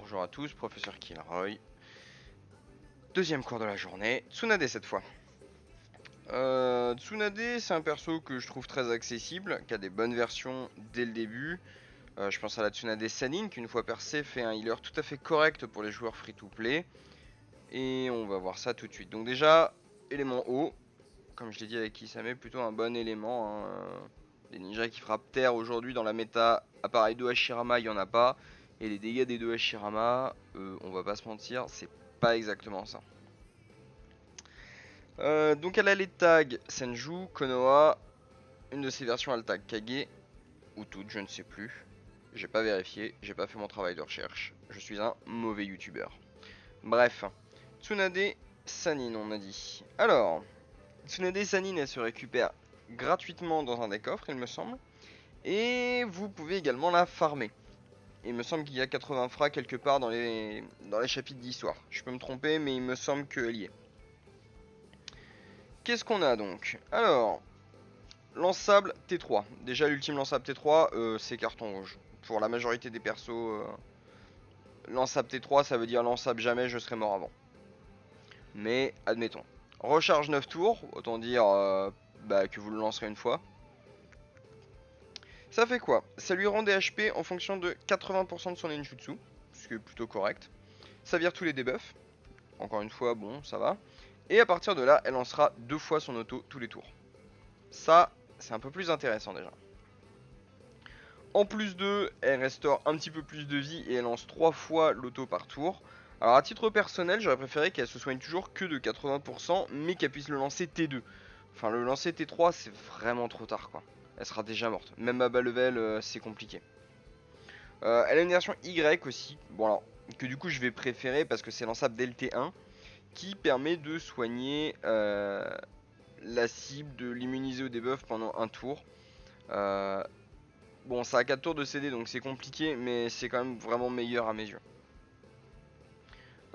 Bonjour à tous, professeur Kilroy. Deuxième cours de la journée, Tsunade cette fois. Tsunade, c'est un perso que je trouve très accessible, qui a des bonnes versions dès le début. Je pense à la Tsunade Sanine, qui une fois percée fait un healer tout à fait correct pour les joueurs free-to-play. Et on va voir ça tout de suite. Donc déjà, élément haut, comme je l'ai dit avec Kisame, plutôt un bon élément. Les ninjas qui frappent terre aujourd'hui dans la méta, à part les deux Hashirama, il n'y en a pas. Et les dégâts des deux Hashirama, on va pas se mentir, c'est pas exactement ça. Donc elle a les tags Senju, Konoha, une de ses versions elle tag Kage, ou toutes, je ne sais plus. J'ai pas vérifié, j'ai pas fait mon travail de recherche. Je suis un mauvais youtubeur. Bref, Tsunade Sanine on a dit. Alors, Tsunade Sanine elle se récupère gratuitement dans un des coffres il me semble. Et vous pouvez également la farmer. Il me semble qu'il y a 80 frags quelque part dans les chapitres d'histoire. Je peux me tromper mais il me semble qu'elle y est. Qu'est-ce qu'on a donc? Alors, lance-sable T3. Déjà l'ultime lance-sable T3, c'est carton rouge. Pour la majorité des persos, lance-sable T3 ça veut dire lance-sable jamais, je serai mort avant. Mais admettons. Recharge 9 tours, autant dire que vous le lancerez une fois. Ça fait quoi? Ça lui rend des HP en fonction de 80% de son ninjutsu, ce qui est plutôt correct. Ça vire tous les debuffs. Encore une fois, bon, ça va. Et à partir de là, elle lancera 2 fois son auto tous les tours. Ça, c'est un peu plus intéressant déjà. En plus de, elle restaure un petit peu plus de vie et elle lance 3 fois l'auto par tour. Alors à titre personnel, j'aurais préféré qu'elle se soigne toujours que de 80%, mais qu'elle puisse le lancer T2. Enfin, le lancer T3, c'est vraiment trop tard quoi. Elle sera déjà morte. Même à bas level, c'est compliqué. Elle a une version Y aussi. Bon alors, que du coup je vais préférer parce que c'est lançable dès le T1. Qui permet de soigner la cible, de l'immuniser au debuff pendant un tour. Bon, ça a 4 tours de CD donc c'est compliqué, mais c'est quand même vraiment meilleur à mes yeux.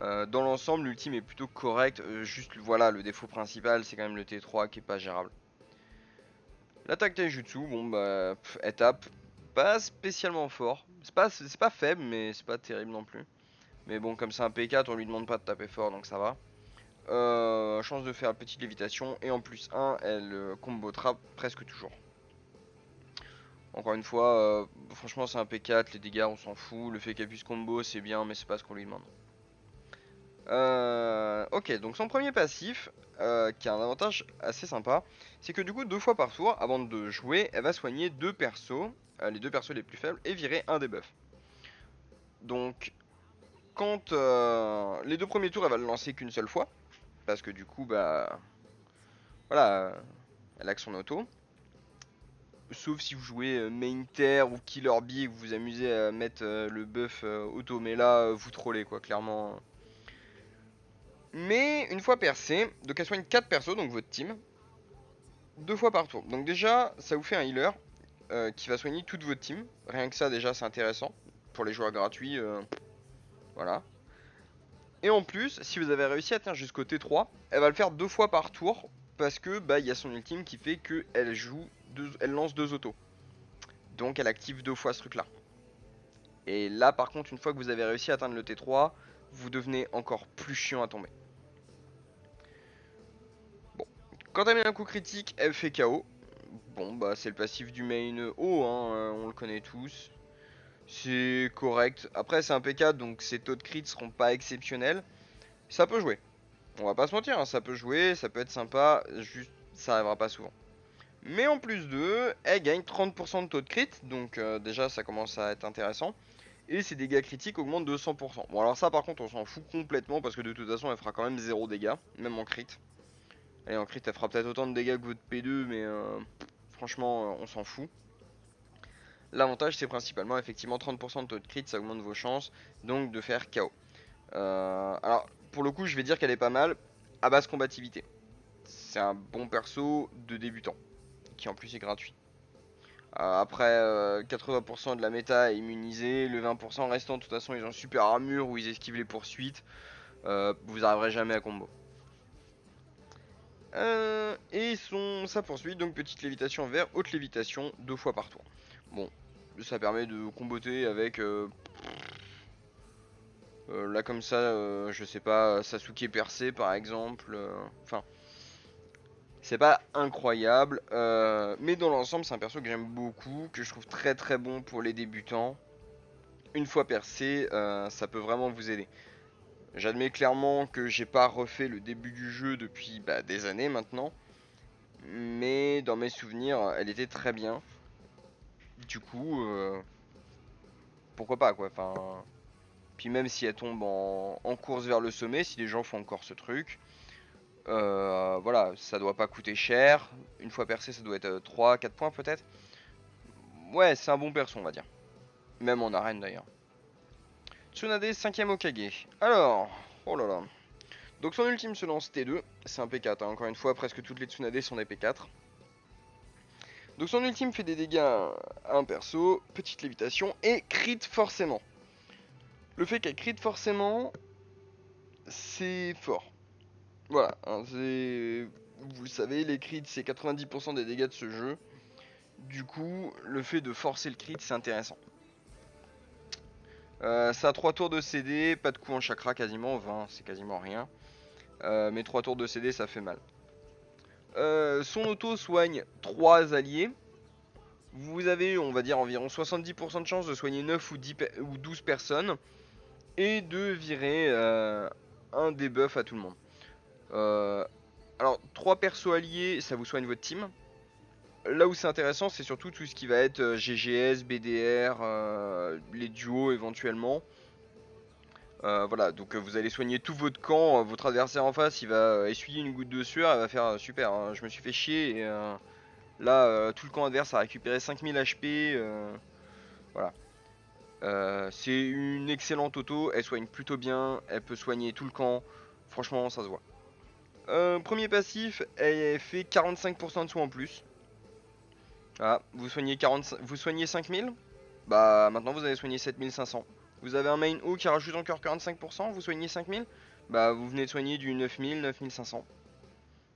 Dans l'ensemble, l'ultime est plutôt correct. Juste voilà, le défaut principal, c'est quand même le T3 qui est pas gérable. L'attaque Taijutsu, bon bah, elle tape pas spécialement fort. C'est pas faible, mais c'est pas terrible non plus. Mais bon, comme c'est un P4, on lui demande pas de taper fort, donc ça va. Chance de faire une petite lévitation. Et en plus 1, elle combo trap presque toujours. Encore une fois, franchement c'est un P4, les dégâts on s'en fout. Le fait qu'elle puisse combo c'est bien, mais c'est pas ce qu'on lui demande. Ok, donc son premier passif, qui a un avantage assez sympa, c'est que du coup 2 fois par tour, avant de jouer, elle va soigner 2 persos, les 2 persos les plus faibles, et virer un debuff. Donc, quand les 2 premiers tours, elle va le lancer qu'une seule fois, parce que du coup, bah, voilà, elle a que son auto. Sauf si vous jouez main terre ou killer bee et que vous vous amusez à mettre le buff auto, mais là, vous trollez quoi, clairement. Mais une fois percé, donc elle soigne 4 persos, donc votre team, 2 fois par tour. Donc déjà, ça vous fait un healer qui va soigner toute votre team. Rien que ça, déjà, c'est intéressant. Pour les joueurs gratuits, voilà. Et en plus, si vous avez réussi à atteindre jusqu'au T3, elle va le faire 2 fois par tour. Parce que bah il y a son ultime qui fait qu'elle elle lance 2 autos. Donc elle active 2 fois ce truc là. Et là par contre, une fois que vous avez réussi à atteindre le T3, vous devenez encore plus chiant à tomber. Bon, quand elle met un coup critique, elle fait KO. Bon bah c'est le passif du main haut, hein, on le connaît tous. C'est correct. Après c'est un P4 donc ses taux de crit seront pas exceptionnels. Ça peut jouer. On va pas se mentir, hein, ça peut jouer, ça peut être sympa, juste ça arrivera pas souvent. Mais en plus de, elle gagne 30% de taux de crit, donc déjà ça commence à être intéressant. Et ses dégâts critiques augmentent de 100%. Bon alors ça par contre on s'en fout complètement parce que de toute façon elle fera quand même 0 dégâts, même en crit. Et en crit elle fera peut-être autant de dégâts que votre P2 mais franchement on s'en fout. L'avantage c'est principalement effectivement 30% de taux de crit, ça augmente vos chances donc de faire KO. Alors pour le coup je vais dire qu'elle est pas mal à basse combativité. C'est un bon perso de débutant qui en plus est gratuit. Après 80% de la méta est immunisée, le 20% restant de toute façon ils ont super armure ou ils esquivent les poursuites. Vous arriverez jamais à combo. Et sa poursuite, donc petite lévitation vers haute lévitation 2 fois par tour. Bon, ça permet de comboter avec Là comme ça, je sais pas, Sasuke percé par exemple. Enfin, c'est pas incroyable, mais dans l'ensemble c'est un perso que j'aime beaucoup, que je trouve très très bon pour les débutants. Une fois percé, ça peut vraiment vous aider. J'admets clairement que j'ai pas refait le début du jeu depuis des années maintenant, mais dans mes souvenirs, elle était très bien. Du coup, pourquoi pas quoi. Enfin, puis même si elle tombe en course vers le sommet, si les gens font encore ce truc, voilà, ça doit pas coûter cher. Une fois percé, ça doit être 3-4 points peut-être. Ouais, c'est un bon perso, on va dire. Même en arène d'ailleurs. Tsunade 5ème Hokage. Alors, oh là là. Donc son ultime se lance T2, c'est un P4, hein. Encore une fois, presque toutes les Tsunade sont des P4. Donc son ultime fait des dégâts à un perso, petite lévitation, et crit forcément. Le fait qu'elle crit forcément, c'est fort. Voilà, hein, vous le savez, les crits c'est 90% des dégâts de ce jeu. Du coup, le fait de forcer le crit, c'est intéressant. Ça a 3 tours de CD, pas de coup en chakra quasiment, 20 c'est quasiment rien. Mais 3 tours de CD ça fait mal. Son auto soigne 3 alliés. Vous avez, on va dire, environ 70% de chance de soigner 9 ou 12 personnes. Et de virer un debuff à tout le monde. Alors, 3 persos alliés, ça vous soigne votre team. Là où c'est intéressant, c'est surtout tout ce qui va être GGS, BDR, les duos éventuellement. Voilà, donc vous allez soigner tout votre camp, votre adversaire en face, il va essuyer une goutte de sueur, il va faire super, hein, je me suis fait chier, et là, tout le camp adverse a récupéré 5000 HP, voilà. C'est une excellente auto, elle soigne plutôt bien, elle peut soigner tout le camp, franchement ça se voit. Premier passif, elle fait 45% de soins en plus. Voilà, vous soignez 5000, bah maintenant vous allez soigner 7500. Vous avez un main haut qui rajoute encore 45%, vous soignez 5000, bah vous venez de soigner du 9000, 9500.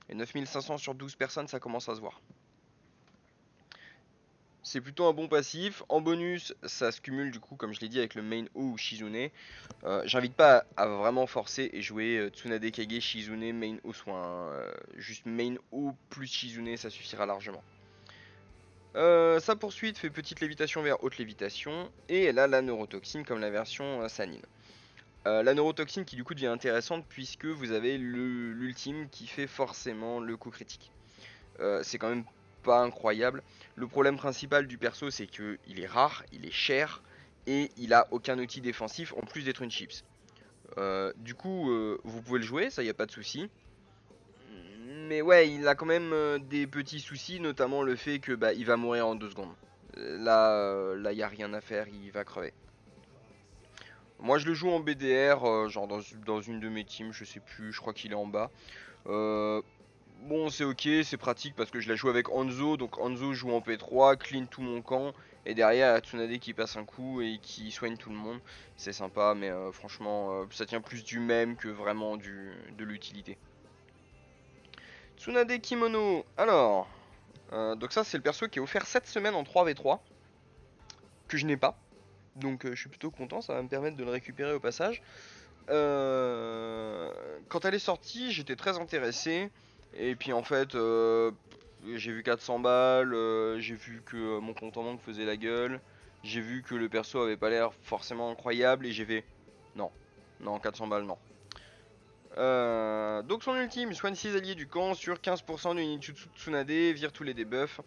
Et 9500 sur 12 personnes, ça commence à se voir. C'est plutôt un bon passif. En bonus, ça se cumule du coup, comme je l'ai dit, avec le main haut ou Shizune. J'invite pas à vraiment forcer et jouer Tsunade Kage, Shizune, main haut soin. Juste main haut plus Shizune, ça suffira largement. Sa poursuite fait petite lévitation vers haute lévitation. Et elle a la neurotoxine comme la version Sanine. La neurotoxine qui du coup devient intéressante puisque vous avez l'ultime qui fait forcément le coup critique. C'est quand même pas incroyable. Le problème principal du perso c'est que il est rare, il est cher et il a aucun outil défensif en plus d'être une chips. Du coup vous pouvez le jouer, ça y a pas de souci. Mais ouais, il a quand même des petits soucis, notamment le fait que il va mourir en 2 secondes. Là, y a rien à faire, il va crever. Moi, je le joue en BDR, genre dans une de mes teams, je sais plus, je crois qu'il est en bas. Euh, bon, c'est ok, c'est pratique parce que je la joue avec Hanzo, donc Hanzo joue en P3, clean tout mon camp, et derrière, il y a Tsunade qui passe un coup et qui soigne tout le monde. C'est sympa, mais franchement, ça tient plus du même que vraiment de l'utilité. Tsunade Kimono, alors, donc ça c'est le perso qui est offert cette semaine en 3v3, que je n'ai pas. Donc je suis plutôt content, ça va me permettre de le récupérer au passage. Quand elle est sortie, j'étais très intéressé. Et puis en fait, j'ai vu 400 balles, j'ai vu que mon compte en banque faisait la gueule, j'ai vu que le perso avait pas l'air forcément incroyable et j'ai fait non, non, 400 balles, non. Donc son ultime soigne 6 alliés du camp sur 15% du Ninjutsu Tsunade, vire tous les debuffs.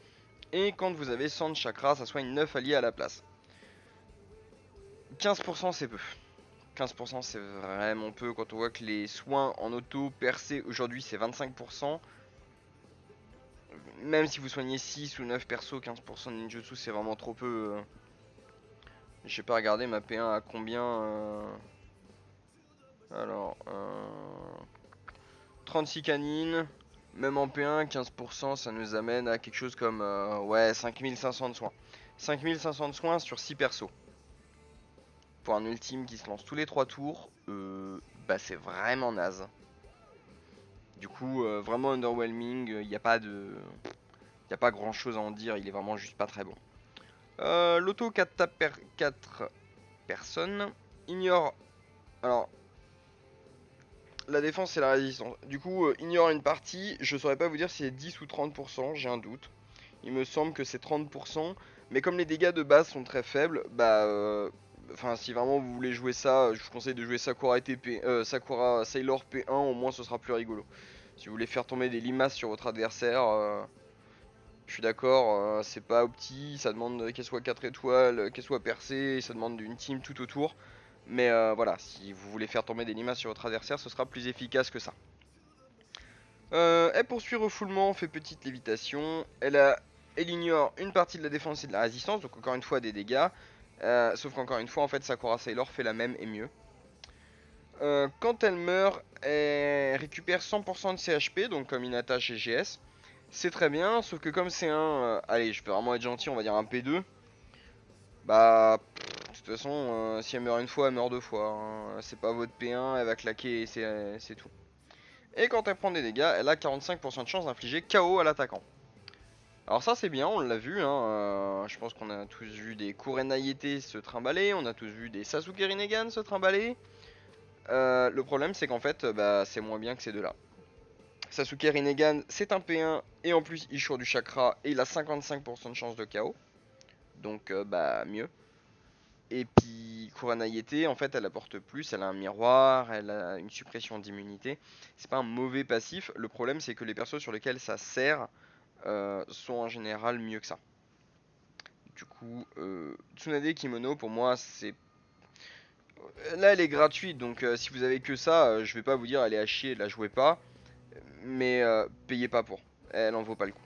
Et quand vous avez 100 de chakra, ça soigne 9 alliés à la place. 15% c'est peu. 15% c'est vraiment peu quand on voit que les soins en auto percés aujourd'hui c'est 25%. Même si vous soignez 6 ou 9 persos, 15% de ninjutsu c'est vraiment trop peu. Je sais pas regarder ma P1 à combien. Alors, 36 canines. Même en P1, 15% ça nous amène à quelque chose comme ouais, 5500 de soins. 5500 de soins sur 6 persos. Pour un ultime qui se lance tous les 3 tours, c'est vraiment naze. Du coup, vraiment underwhelming, il n'y a pas grand chose à en dire, il est vraiment juste pas très bon. L'auto 4 personnes, ignore Alors, la défense et la résistance. Du coup, ignore une partie, je saurais pas vous dire si c'est 10 ou 30%, j'ai un doute. Il me semble que c'est 30%, mais comme les dégâts de base sont très faibles, bah... Enfin, si vraiment vous voulez jouer ça, je vous conseille de jouer Sakura, TP, Sakura Sailor P1, au moins ce sera plus rigolo. Si vous voulez faire tomber des limaces sur votre adversaire, je suis d'accord, c'est pas opti, ça demande qu'elle soit 4 étoiles, qu'elle soit percée, ça demande une team tout autour. Mais voilà, si vous voulez faire tomber des limaces sur votre adversaire, ce sera plus efficace que ça. Elle poursuit refoulement, fait petite lévitation. Elle ignore une partie de la défense et de la résistance, donc encore une fois des dégâts. Sauf qu'encore une fois, en fait, Sakura Sailor fait la même et mieux. Quand elle meurt, elle récupère 100% de ses HP, donc comme Hinata chez GS. C'est très bien, sauf que comme c'est un... allez, je peux vraiment être gentil, on va dire un P2. Bah, de toute façon, si elle meurt une fois, elle meurt deux fois, hein. C'est pas votre P1, elle va claquer et c'est tout. Et quand elle prend des dégâts, elle a 45% de chance d'infliger KO à l'attaquant. Alors ça c'est bien, on l'a vu, hein, je pense qu'on a tous vu des Kurenaiete se trimballer, on a tous vu des Sasuke Rinnegan se trimballer. Le problème c'est qu'en fait, bah, c'est moins bien que ces deux-là. Sasuke Rinnegan c'est un P1 et en plus il choure du chakra et il a 55% de chance de KO. Donc bah mieux. Et puis Kurenaiete en fait elle apporte plus, elle a un miroir, elle a une suppression d'immunité. C'est pas un mauvais passif, le problème c'est que les persos sur lesquels ça sert sont en général mieux que ça. Du coup, Tsunade Kimono pour moi c'est... Là elle est gratuite donc si vous avez que ça, je vais pas vous dire elle est à chier, la jouez pas. Mais payez pas pour, elle en vaut pas le coup.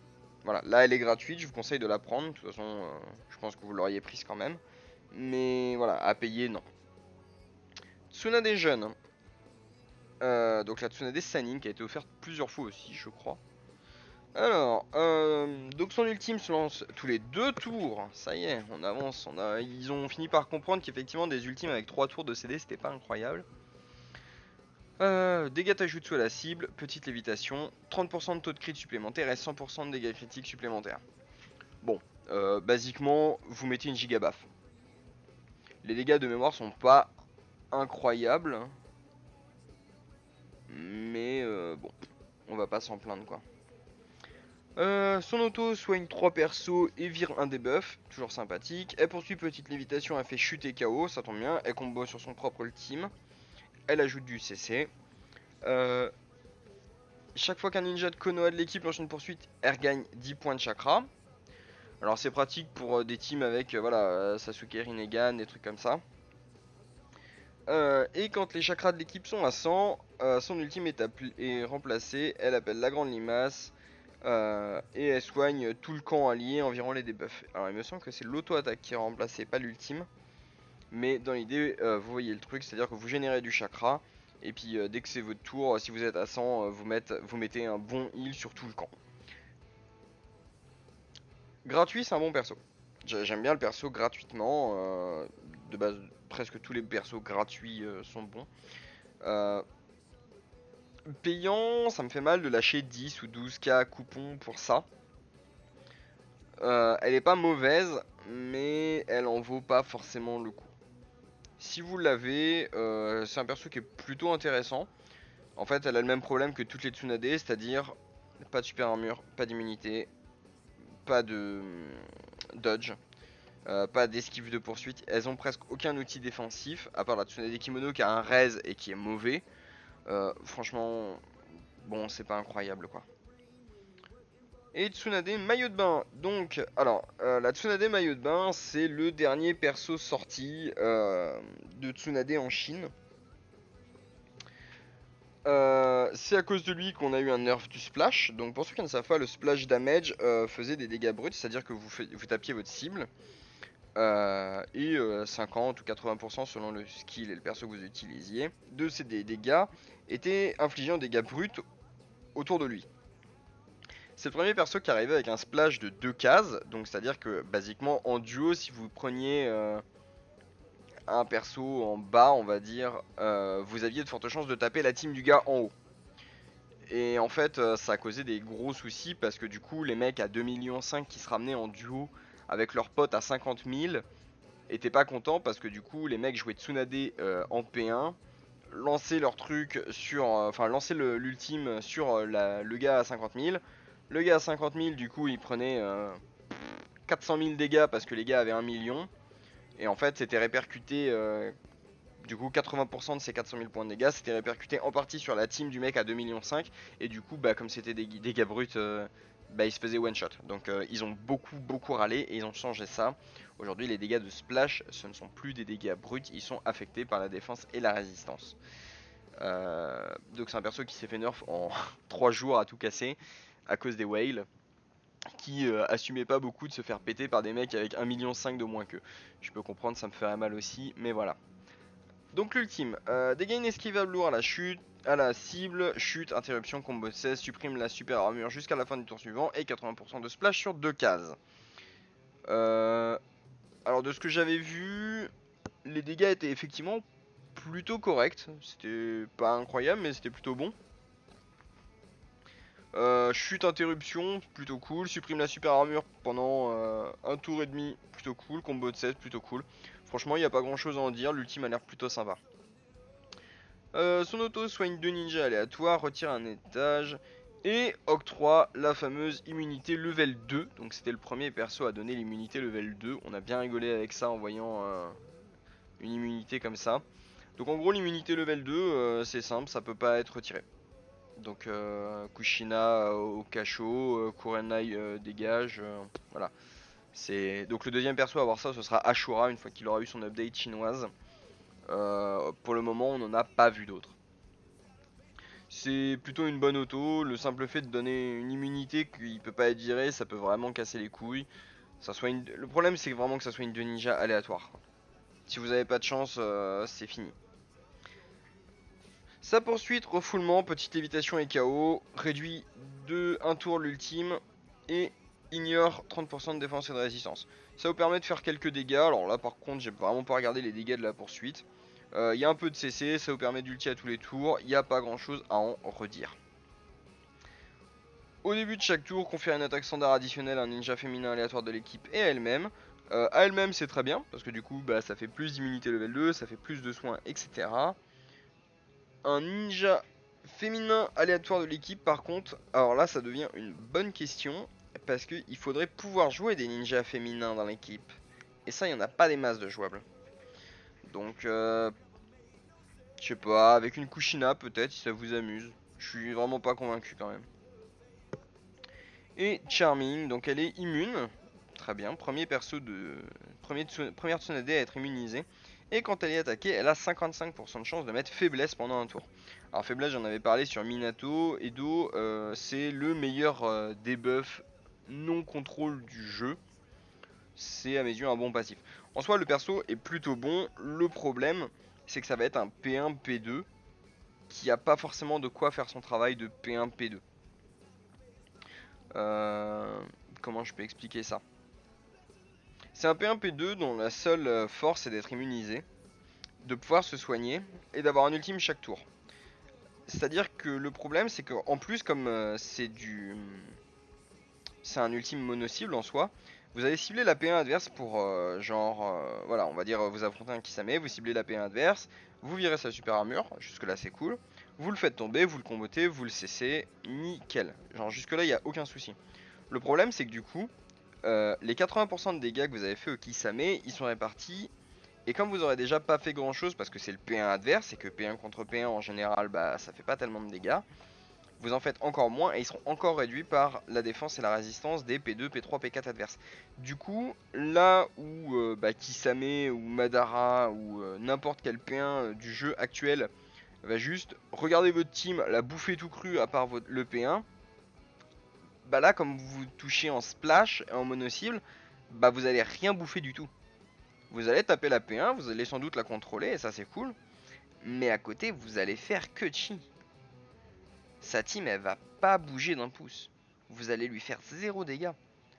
Voilà, là elle est gratuite, je vous conseille de la prendre, de toute façon je pense que vous l'auriez prise quand même. Mais voilà, à payer non. Tsunade jeune, hein. Donc la Tsunade Sannin qui a été offerte plusieurs fois aussi je crois. Alors, donc son ultime se lance tous les 2 tours. Ça y est, on avance. Ils ont fini par comprendre qu'effectivement des ultimes avec 3 tours de CD c'était pas incroyable. Dégâts Taijutsu à la cible, petite lévitation, 30% de taux de crit supplémentaire et 100% de dégâts critiques supplémentaires. Bon, basiquement, vous mettez une giga baffe. Les dégâts de mémoire sont pas incroyables, mais bon, on va pas s'en plaindre quoi. Son auto soigne 3 persos et vire un debuff, toujours sympathique. Elle poursuit petite lévitation, elle fait chuter KO, ça tombe bien. Elle combo sur son propre ultime. Elle ajoute du CC. Chaque fois qu'un ninja de Konoha de l'équipe lance une poursuite, elle gagne 10 points de chakra. Alors c'est pratique pour des teams avec voilà, Sasuke, Rinnegan, des trucs comme ça. Et quand les chakras de l'équipe sont à 100, son ultime est remplacée. Elle appelle la grande limace. Et elle soigne tout le camp allié environ les debuffs. Alors il me semble que c'est l'auto-attaque qui est remplacée, pas l'ultime. Mais dans l'idée, vous voyez le truc, c'est-à-dire que vous générez du chakra. Et puis dès que c'est votre tour, si vous êtes à 100, vous mettez un bon heal sur tout le camp. Gratuit, c'est un bon perso. J'aime bien le perso gratuitement. De base, presque tous les persos gratuits sont bons. Payant, ça me fait mal de lâcher 10 ou 12k coupons pour ça. Elle est pas mauvaise, mais elle en vaut pas forcément le coup. Si vous l'avez, c'est un perso qui est plutôt intéressant. En fait, elle a le même problème que toutes les Tsunade, c'est-à-dire pas de super armure, pas d'immunité, pas de dodge, pas d'esquive de poursuite. Elles ont presque aucun outil défensif, à part la Tsunade Kimono qui a un raise et qui est mauvais. Franchement, bon, c'est pas incroyable quoi. Et Tsunade maillot de bain. Donc, alors, la Tsunade maillot de bain, c'est le dernier perso sorti de Tsunade en Chine. C'est à cause de lui qu'on a eu un nerf du splash. Donc, pour ceux qui ne savent pas, le splash damage faisait des dégâts bruts, c'est-à-dire que vous tapiez votre cible. Et 50 ou 80% selon le skill et le perso que vous utilisiez, de ces dégâts étaient infligés en dégâts bruts autour de lui. C'est le premier perso qui arrivait avec un splash de 2 cases, donc c'est à dire que basiquement en duo, si vous preniez un perso en bas, on va dire, vous aviez de fortes chances de taper la team du gars en haut. Et en fait, ça a causé des gros soucis parce que du coup, les mecs à 2,5 millions qui se ramenaient en duo avec leurs potes à 50 000 étaient pas contents parce que du coup, les mecs jouaient Tsunade en P1 lancer leur truc sur, enfin lancer l'ultime sur le gars à 50 000. Le gars à 50 000, du coup, il prenait 400 000 dégâts parce que les gars avaient 1 million. Et en fait, c'était répercuté, du coup, 80% de ces 400 000 points de dégâts, c'était répercuté en partie sur la team du mec à 2,5 millions. Et du coup, bah, comme c'était des dégâts bruts, bah, ils se faisaient one shot. Donc, ils ont beaucoup râlé et ils ont changé ça. Aujourd'hui, les dégâts de splash, ce ne sont plus des dégâts bruts, ils sont affectés par la défense et la résistance. Donc, c'est un perso qui s'est fait nerf en 3 jours à tout casser à cause des whales qui assumait pas beaucoup de se faire péter par des mecs avec 1,5 million de moins qu'eux. Je peux comprendre, ça me ferait mal aussi, mais voilà. Donc l'ultime, dégâts inesquivables lourds à la chute, à la cible, chute, interruption, combo 16, supprime la super armure jusqu'à la fin du tour suivant et 80% de splash sur 2 cases. Alors de ce que j'avais vu, les dégâts étaient effectivement plutôt corrects. C'était pas incroyable, mais c'était plutôt bon. Chute interruption, plutôt cool. Supprime la super armure pendant un tour et demi, plutôt cool. Combo de 16, plutôt cool. Franchement, il n'y a pas grand chose à en dire. L'ultime a l'air plutôt sympa. Son auto soigne 2 ninjas aléatoires, retire un étage et octroie la fameuse immunité level 2. Donc c'était le premier perso à donner l'immunité level 2. On a bien rigolé avec ça en voyant une immunité comme ça. Donc en gros l'immunité level 2 c'est simple, ça peut pas être retiré. Donc Kushina au cachot, Kurenai dégage, voilà. Donc le deuxième perso à avoir ça, ce sera Ashura une fois qu'il aura eu son update chinoise. Pour le moment, on n'en a pas vu d'autres. C'est plutôt une bonne auto. Le simple fait de donner une immunité qui peut pas être virée, ça peut vraiment casser les couilles. Le problème, c'est vraiment que ça soit une de ninja aléatoire. Si vous avez pas de chance, c'est fini. Sa poursuite, refoulement, petite lévitation et KO, réduit de 1 tour l'ultime et ignore 30% de défense et de résistance. Ça vous permet de faire quelques dégâts. Alors là par contre j'ai vraiment pas regardé les dégâts de la poursuite. Il y a un peu de CC, ça vous permet d'ulti à tous les tours, il n'y a pas grand chose à en redire. Au début de chaque tour, confère une attaque standard additionnelle à un ninja féminin aléatoire de l'équipe et à elle-même. À elle-même c'est très bien, parce que du coup bah, ça fait plus d'immunité level 2, ça fait plus de soins, etc. Un ninja féminin aléatoire de l'équipe par contre, alors là ça devient une bonne question, parce qu'il faudrait pouvoir jouer des ninjas féminins dans l'équipe. Et ça il n'y en a pas des masses de jouables. Donc je sais pas, avec une Kushina peut-être si ça vous amuse. Je suis vraiment pas convaincu quand même. Et Charming, donc elle est immune. Très bien, première Tsunade à être immunisée. Et quand elle est attaquée, elle a 55% de chance de mettre faiblesse pendant un tour. Alors faiblesse, j'en avais parlé sur Minato. Edo, c'est le meilleur debuff non contrôle du jeu. C'est à mes yeux un bon passif. En soi, le perso est plutôt bon. Le problème, c'est que ça va être un P1, P2 qui a pas forcément de quoi faire son travail de P1, P2. Comment je peux expliquer ça? C'est un P1, P2 dont la seule force est d'être immunisé, de pouvoir se soigner et d'avoir un ultime chaque tour. C'est-à-dire que le problème c'est qu'en plus comme c'est un ultime mono-cible en soi, vous allez cibler la P1 adverse pour voilà, on va dire vous affrontez un Kisame, vous ciblez la P1 adverse, vous virez sa super armure, jusque là c'est cool, vous le faites tomber, vous le combotez, vous le cessez, nickel. Genre jusque là il n'y a aucun souci. Le problème c'est que du coup, les 80% de dégâts que vous avez fait au Kisame, ils sont répartis. Et comme vous aurez déjà pas fait grand chose parce que c'est le P1 adverse et que P1 contre P1 en général bah ça fait pas tellement de dégâts, vous en faites encore moins et ils seront encore réduits par la défense et la résistance des P2, P3, P4 adverses. Du coup, là où Kisame ou Madara ou n'importe quel P1 du jeu actuel va juste regarder votre team, la bouffer tout cru à part le P1, bah là comme vous touchez en splash et en mono-cible, bah vous allez rien bouffer du tout. Vous allez taper la P1, vous allez sans doute la contrôler et ça c'est cool. Mais à côté vous allez faire que chi. Sa team elle va pas bouger d'un pouce. Vous allez lui faire 0 dégâts.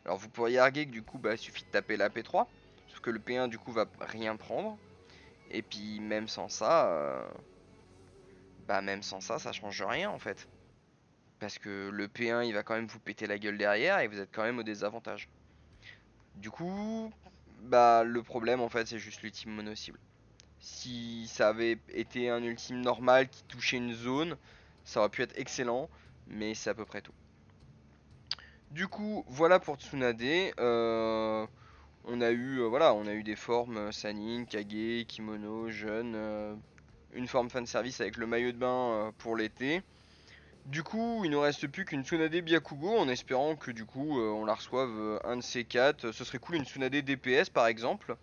Alors vous pourriez arguer que du coup bah il suffit de taper la P3. Sauf que le P1 du coup va rien prendre. Et puis même sans ça, ça change rien en fait. Parce que le P1 il va quand même vous péter la gueule derrière et vous êtes quand même au désavantage. Du coup, bah le problème en fait c'est juste l'ultime mono cible. Si ça avait été un ultime normal qui touchait une zone, ça aurait pu être excellent, mais c'est à peu près tout. Du coup, voilà pour Tsunade. On a eu des formes Sanin, Kage, Kimono, Jeune, une forme fanservice avec le maillot de bain pour l'été. Du coup, il ne nous reste plus qu'une Tsunade Byakugo en espérant que du coup on la reçoive un de ces quatre. Ce serait cool une Tsunade DPS par exemple.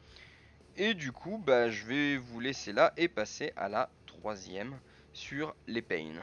Et du coup, bah, je vais vous laisser là et passer à la troisième sur les Pain.